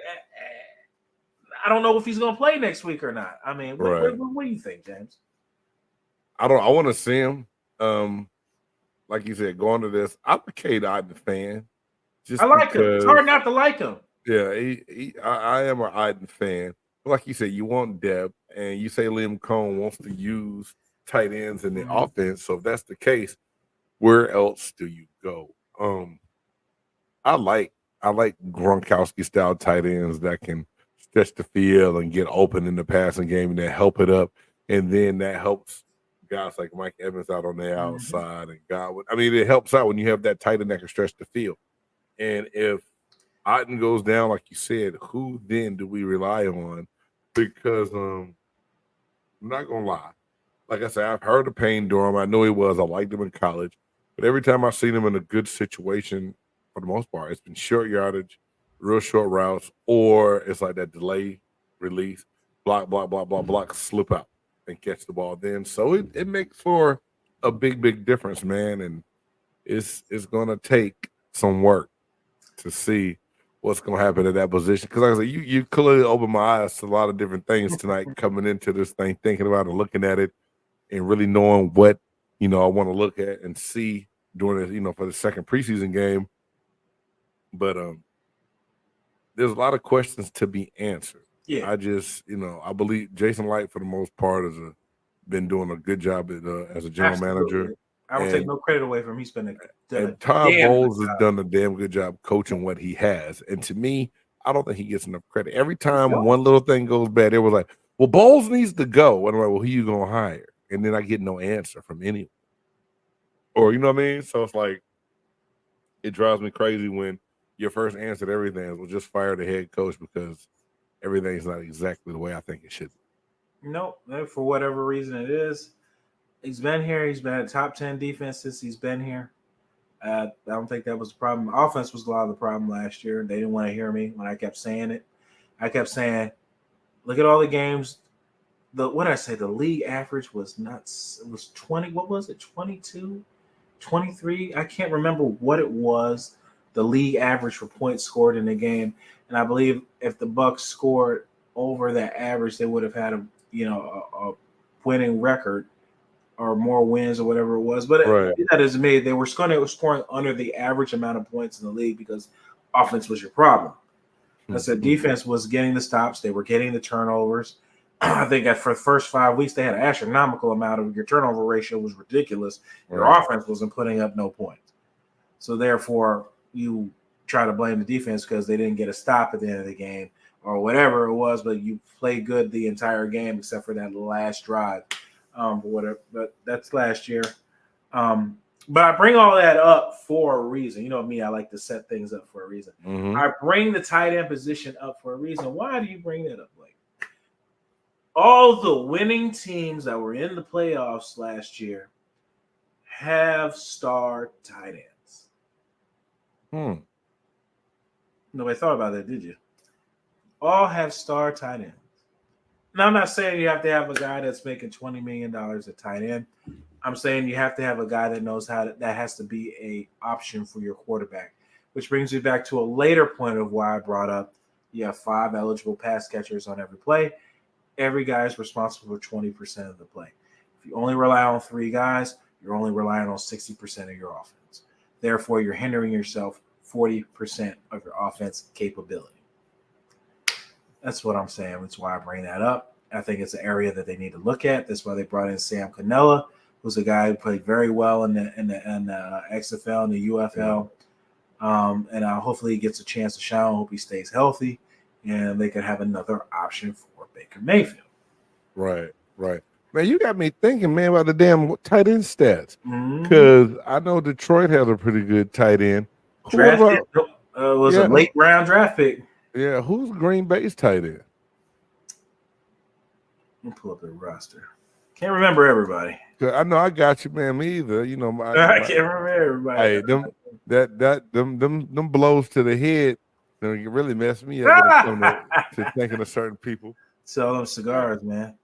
I don't know if he's going to play next week or not. I mean, what do you think, James? I want to see him. Like you said, going to this, I'm a Cade Otton fan. Just I like him. It's hard not to like him. Yeah, I am an Otton fan. But like you said, you want depth, and you say Liam Cohn wants to use tight ends in the offense. So if that's the case, where else do you go? I like Gronkowski style tight ends that can stretch the field and get open in the passing game and then help it up, and then that helps guys like Mike Evans out on the outside and Godwin. I mean, it helps out when you have that tight end that can stretch the field. And if Otton goes down, like you said, who then do we rely on? Because I'm not gonna lie, like I said, I've heard of Payne Durham. I know he was. I liked him in college, but every time I've seen him in a good situation, for the most part, it's been short yardage, real short routes, or it's like that delay release, block, slip out and catch the ball. Then so it makes for a big difference, man. And it's gonna take some work to see what's going to happen at that position. Because like I said, you clearly opened my eyes to a lot of different things tonight coming into this thing, thinking about it, looking at it, and really knowing what, I want to look at and see during this, for the second preseason game. But there's a lot of questions to be answered. Yeah. I just, I believe Jason Light, for the most part, been doing a good job as a general manager. I don't take no credit away from him. He's been and Todd Bowles has done a damn good job coaching what he has. And to me, I don't think he gets enough credit. Every time one little thing goes bad, it was like, well, Bowles needs to go. And I'm like, well, who you going to hire? And then I get no answer from anyone. Or, you know what I mean? So it's like, it drives me crazy when your first answer to everything is, well, just fire the head coach because everything's not exactly the way I think it should be. Nope. For whatever reason it is. He's been here. He's been a top 10 defense since he's been here. I don't think that was the problem. Offense was a lot of the problem last year. They didn't want to hear me when I kept saying it. I kept saying, look at all the games. The league average was nuts. It was 20. What was it? 22, 23. I can't remember what it was. The league average for points scored in the game. And I believe if the Bucs scored over that average, they would have had a winning record or more wins or whatever it was. But that is made. They were scoring under the average amount of points in the league because offense was your problem. I said defense was getting the stops. They were getting the turnovers. I think that for the first 5 weeks, they had an astronomical amount of your turnover ratio was ridiculous. Your offense wasn't putting up no points. So therefore, you try to blame the defense because they didn't get a stop at the end of the game or whatever it was, but you played good the entire game except for that last drive. But that's last year. But I bring all that up for a reason. You know me, I like to set things up for a reason. I bring the tight end position up for a reason. Why do you bring that up, Blake? All the winning teams that were in the playoffs last year have star tight ends. Nobody thought about that, did you? All have star tight ends. Now, I'm not saying you have to have a guy that's making $20 million at tight end. I'm saying you have to have a guy that knows that has to be a option for your quarterback, which brings me back to a later point of why I brought up you have 5 eligible pass catchers on every play. Every guy is responsible for 20% of the play. If you only rely on 3 guys, you're only relying on 60% of your offense. Therefore, you're hindering yourself 40% of your offense capability. That's what I'm saying. That's why I bring that up. I think it's an area that they need to look at. That's why they brought in Sam Cannida, who's a guy who played very well in the XFL and the UFL. And hopefully he gets a chance to shine. I hope he stays healthy, and they can have another option for Baker Mayfield. Right. Man, you got me thinking, man, about the damn tight end stats. Because I know Detroit has a pretty good tight end. Was a late round draft pick. Yeah, who's Green Bay's tight end? Let me pull up the roster. Can't remember everybody. I know I got you, man. Me either. I can't remember everybody. Hey, them blows to the head, you really mess me up when it comes to thinking of certain people. Sell them cigars, man.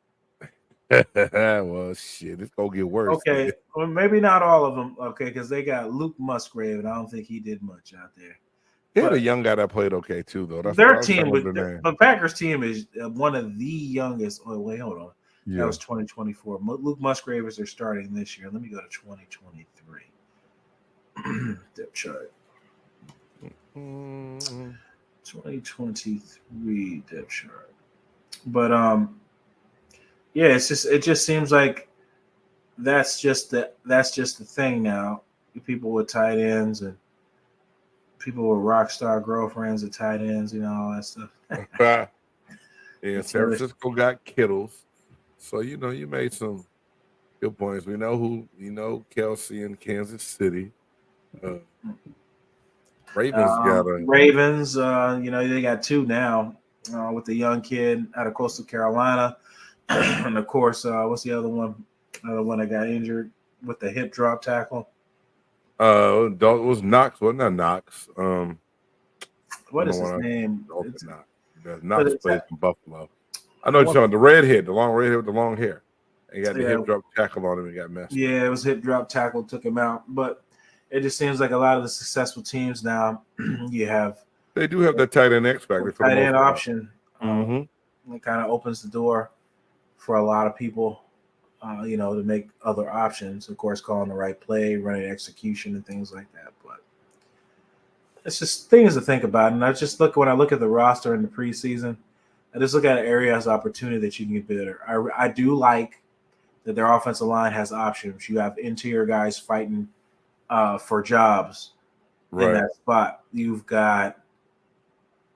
Well, shit, it's gonna get worse. Okay, well, maybe not all of them. Okay, because they got Luke Musgrave, and I don't think he did much out there. They had a young guy that played okay too, though. That's Their what team was was, the name. but Packers team is one of the youngest. Oh wait, hold on. Yeah. That was 2024. Luke Musgrave is their starting this year. Let me go to 2023 depth chart. 2023 depth chart. But yeah, it just seems like that's just the thing now. People with tight ends and people with rock star girlfriends at tight ends, all that stuff. Yeah, San Francisco got Kittles, so you made some good points. We know Kelsey in Kansas City. Ravens got a Ravens. They got two now with the young kid out of Coastal Carolina, and of course, what's the other one? The one that got injured with the hip drop tackle. It was Knox. Well, not Knox. What is his name? Knox plays in Buffalo. I know what you're talking. The redhead, the long redhead with the long hair. He got the hip drop tackle on him and got messed. Yeah, it was hip drop tackle, took him out. But it just seems like a lot of the successful teams now, they do have that tight end X factor. Tight end option. Mm-hmm. It kind of opens the door for a lot of people, to make other options. Of course, calling the right play, running execution, and things like that. But it's just things to think about. And when I look at the roster in the preseason, I just look at an area as opportunity that you can get better. I do like that their offensive line has options. You have interior guys fighting for jobs in that spot. You've got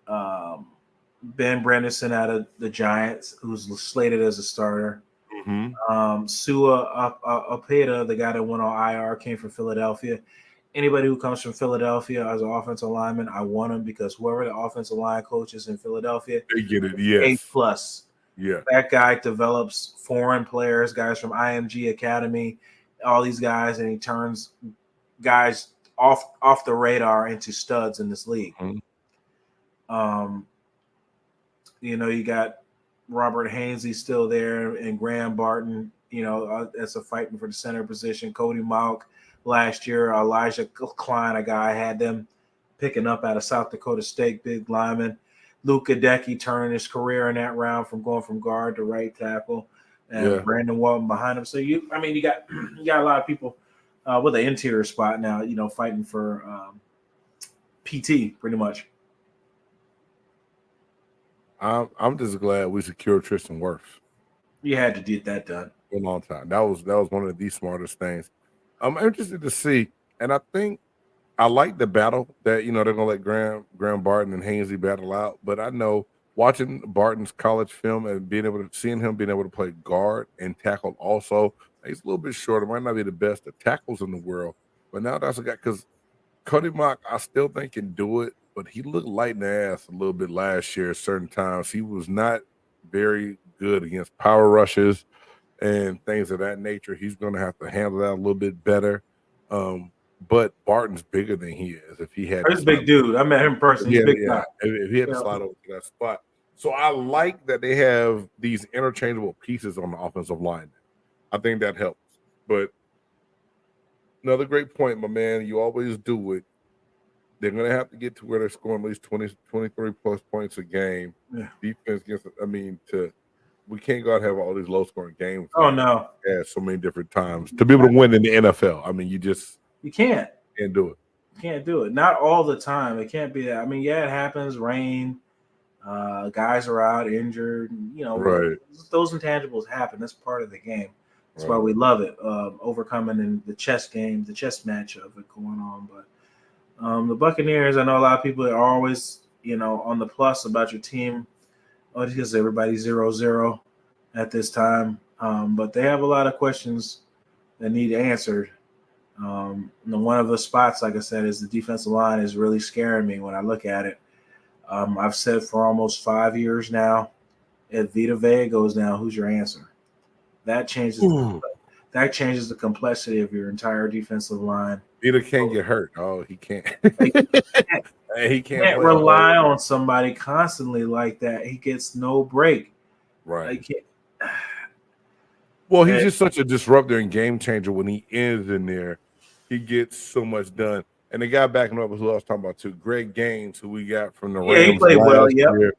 Ben Bredesen out of the Giants, who's slated as a starter. Mm-hmm. Sua Opeta, the guy that went on IR, came from Philadelphia. Anybody who comes from Philadelphia as an offensive lineman, I want him because whoever the offensive line coach is in Philadelphia, they get it. Yes, A+. Yeah, that guy develops foreign players, guys from IMG Academy, all these guys, and he turns guys off the radar into studs in this league. Mm-hmm. You got Robert Hainsey still there and Graham Barton, that's a fighting for the center position. Cody Mauch last year, Elijah Klein, a guy I had them picking up out of South Dakota State, big lineman. Luke Gadecki turning his career in that round from going from guard to right tackle, and Brandon Walton behind him. So you got a lot of people with an interior spot now, fighting for PT pretty much. I'm just glad we secured Tristan Wirfs. You had to get that done for a long time. That was one of the smartest things. I'm interested to see, and I think I like the battle that they're gonna let Graham Barton and Hainsey battle out. But I know watching Barton's college film and seeing him being able to play guard and tackle also, he's a little bit shorter, might not be the best of tackles in the world. But now that's a guy because Cody Mauch, I still think can do it, but he looked light in the ass a little bit last year at certain times. He was not very good against power rushes and things of that nature. He's going to have to handle that a little bit better. But Barton's bigger than he is. If he had, he's a big dude. I met him personally. He's big guy. If he had to slide over to that spot, so I like that they have these interchangeable pieces on the offensive line. I think that helps. But another great point, my man. You always do it. They're going to have to get to where they're scoring at least 20, 23 plus points a game. Yeah. Defense against. We can't go out and have all these low scoring games. Oh no! Yeah, so many different times to be able to win in the NFL. I mean, you can't do it. You can't do it. Not all the time. It can't be that. I mean, yeah, it happens. Rain, guys are out injured. Right. Those intangibles happen. That's part of the game. That's why we love it. Overcoming in the chess game, the chess match of it going on. But the Buccaneers, I know a lot of people are always, on the plus about your team. Oh, because everybody's 0-0 at this time. But they have a lot of questions that need answered. One of the spots, like I said, is the defensive line is really scaring me when I look at it. I've said for almost 5 years now, if Vita Vea goes down, who's your answer? That changes the complexity of your entire defensive line. Vita can't get hurt. Oh, he can't. He can't rely on somebody constantly like that. He gets no break. Right. Well, he's just such a disruptor and game changer when he is in there. He gets so much done. And the guy backing up was who I was talking about too, Greg Gaines, who we got from the Yeah, he Rams played well. last Yep. year.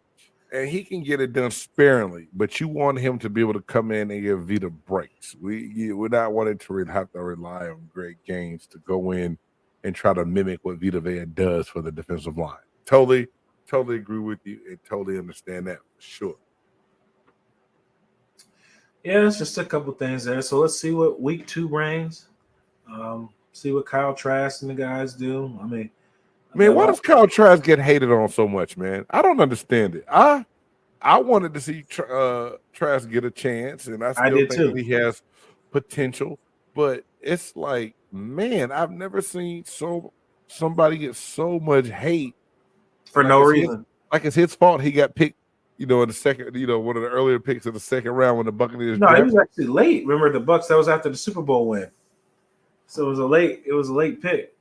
And he can get it done sparingly, but you want him to be able to come in and give Vita breaks. We're not wanting to have to rely on Greg Gaines to go in and try to mimic what Vita Vea does for the defensive line. Totally agree with you and totally understand that for sure. Yeah, it's just a couple things there. So let's see what week 2 brings. See what Kyle Trask and the guys do. I mean, man, why does Kyle Trask get hated on so much, man? I don't understand it. I wanted to see Trask get a chance, and I still think that he has potential. But it's like, man, I've never seen somebody get so much hate for no reason. Like it's his fault he got picked, in the second, one of the earlier picks of the second round when the Buccaneers. No, he was actually late. Remember the Bucs? That was after the Super Bowl win. So it was a late pick.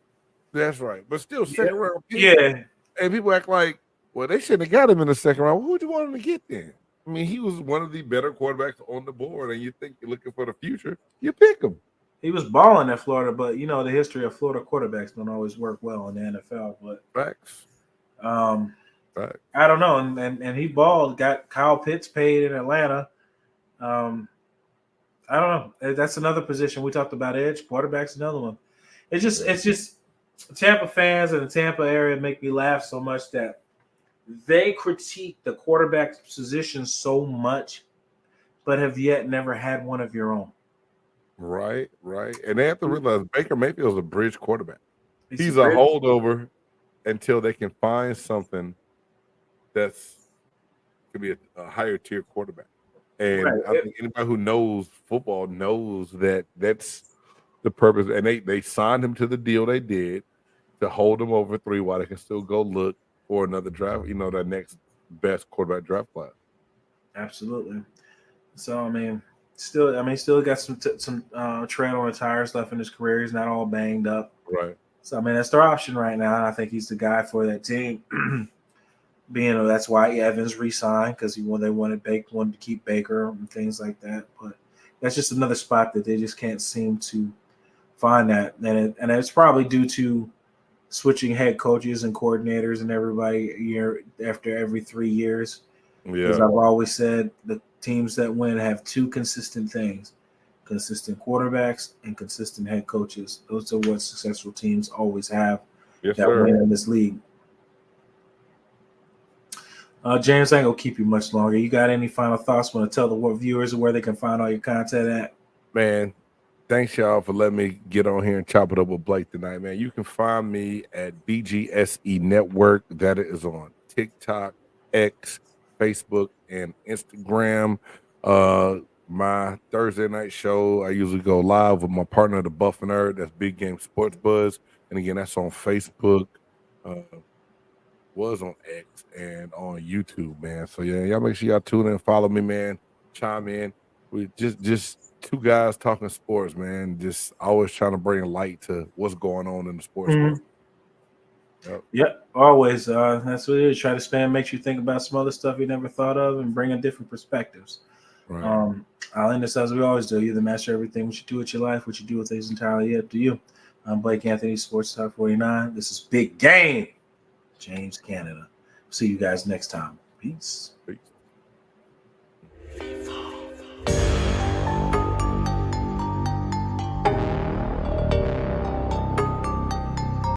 That's right, but still second round pick. Yeah, and people act like, well, they shouldn't have got him in the second round. Who would you want him to get then? I mean, he was one of the better quarterbacks on the board, and you think you're looking for the future, you pick him. He was balling at Florida, but the history of Florida quarterbacks don't always work well in the NFL. But facts. I don't know, and he balled. Got Kyle Pitts paid in Atlanta. I don't know. That's another position we talked about. Edge quarterback's another one. It's just Tampa fans in the Tampa area make me laugh so much that they critique the quarterback position so much, but have yet never had one of your own. Right. And they have to realize Baker Mayfield's a bridge quarterback. He's a holdover until they can find something that's could be a higher tier quarterback. And I think anybody who knows football knows that that's the purpose. And they signed him to the deal they did to hold him over 3 while they can still go look for another draft, the next best quarterback draft class. Absolutely. So still got some tread on the tires left in his career. He's not all banged up. Right. So that's their option right now. And I think he's the guy for that team. That's why Evans re-signed, because they wanted to keep Baker and things like that. But that's just another spot that they just can't seem to find that. And it's probably due to switching head coaches and coordinators and everybody year after every 3 years. Because I've always said the teams that win have 2 consistent things: consistent quarterbacks and consistent head coaches. Those are what successful teams always have win in this league. James, I ain't gonna keep you much longer. You got any final thoughts? Want to tell the viewers where they can find all your content at? Man, thanks y'all for letting me get on here and chop it up with Blake tonight, man. You can find me at BGSE Network. That is on TikTok, X, Facebook, and Instagram. My Thursday night show, I usually go live with my partner, the Buff and Nerd. That's Big Game Sports Buzz. And again, that's on Facebook, was on X, and on YouTube, man. So yeah, y'all make sure y'all tune in, follow me, man. Chime in. We just 2 guys talking sports, man. Just always trying to bring light to what's going on in the sports world. Yep, always. That's what it is. Try to spam, makes you think about some other stuff you never thought of, and bring in different perspectives. Right. I'll end this as we always do. You're the master of everything. What you do with your life, what you do with it is entirely up to you. I'm Blake Anthony, Sports Talk49. This is Big Game, James Cannida. See you guys next time. Peace.